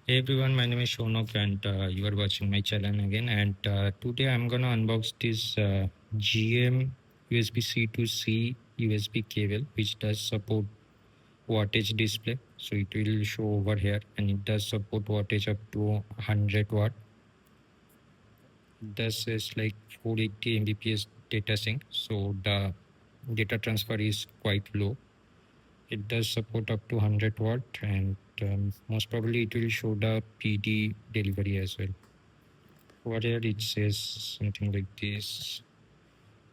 Hey everyone, my name is Shonok and you are watching my channel again. And today I'm gonna unbox this GM USB-C to C USB cable, which does support wattage display. So it will show over here, and it does support wattage up to 100 watt. This is like 480 Mbps data sync, so the data transfer is quite low. It does support up to 100 watt, and most probably it will show the PD delivery as well. Over here it says something like this.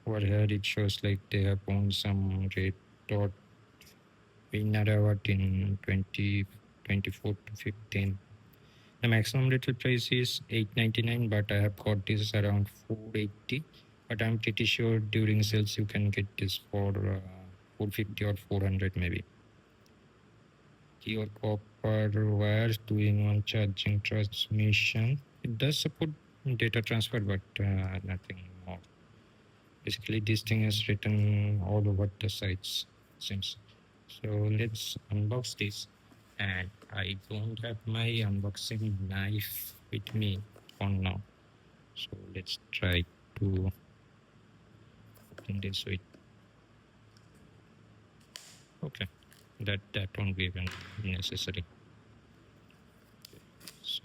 Over here it shows like they have found some red dot in Aravat in 2024 to 15. The maximum retail price is 899, but I have got this around 480. But I'm pretty sure during sales you can get this for 450 or 400 maybe. Your copper wires doing one charging transmission. It does support data transfer, but nothing more. Basically, this thing is written all over the sites, seems. So let's unbox this. And I don't have my unboxing knife with me for now. So let's try to open this with. Okay, that won't be even necessary. So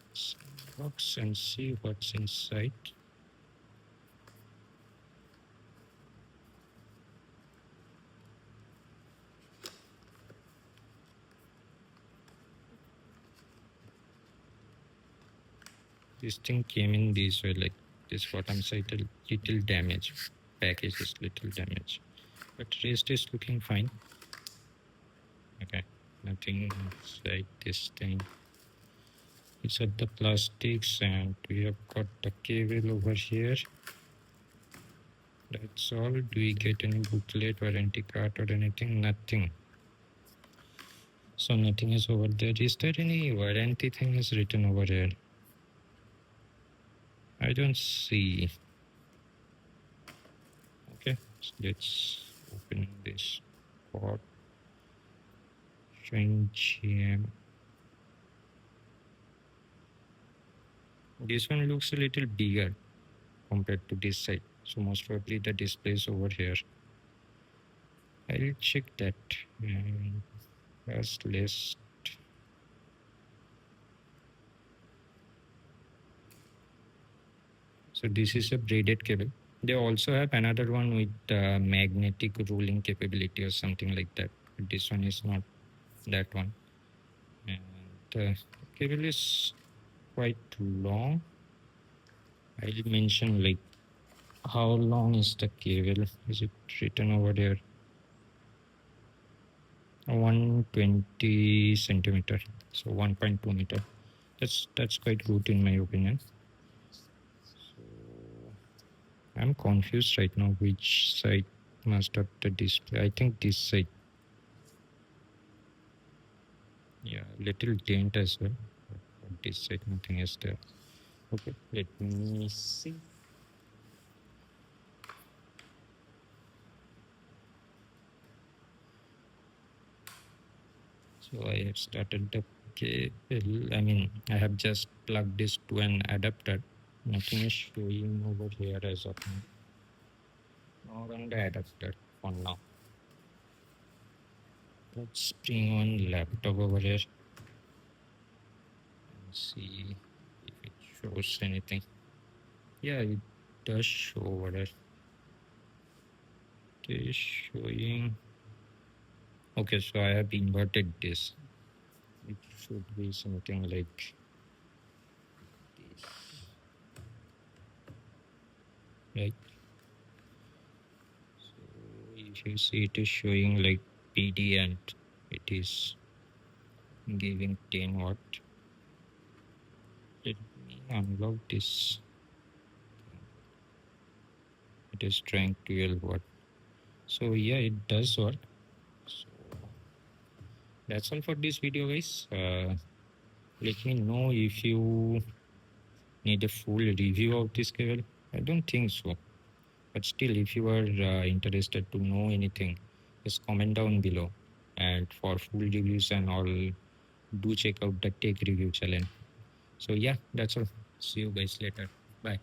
let's unbox and see what's inside. This thing came in this way, like this bottom side, little damage. Package is little damage, but rest is looking fine. Okay, nothing like this thing. It's at the plastics, and we have got the cable over here. That's all. Do we get any booklet, warranty card, or anything? Nothing. So nothing is over there. Is there any warranty thing is written over here? I don't see. Okay, so let's open this pot. Showing GM. This one looks a little bigger compared to this side. So most probably the display is over here. I'll check that. First list. So this is a braided cable. They also have another one with magnetic ruling capability or something like that. But this one is not that one. And the cable is quite long. I'll mention like how long is the cable? Is it written over there? 120 centimeter, so 1.2 meter. That's quite good in my opinion. So I'm confused right now which side must have the display. I think this side. Yeah, little dent as well. But this side nothing is there. Okay, let me see. So I have started the cable. I mean, I have just plugged this to an adapter. Nothing is showing over here as of now. Not on the adapter for now. Let's bring on laptop over here and see if it shows anything. Yeah, it does show over there. It is showing. Okay, so I have inverted this. It should be something like this, right? So if you see, it is showing like PD and it is giving 10 watt. Let me unlock this. It is trying 12 watt. So yeah, it does work. So that's all for this video, guys. Let me know if you need a full review of this cable. I don't think so, but still, if you are interested to know anything, just comment down below. And for full reviews and all, do check out the Tech Review channel. So yeah, that's all. See you guys later. Bye.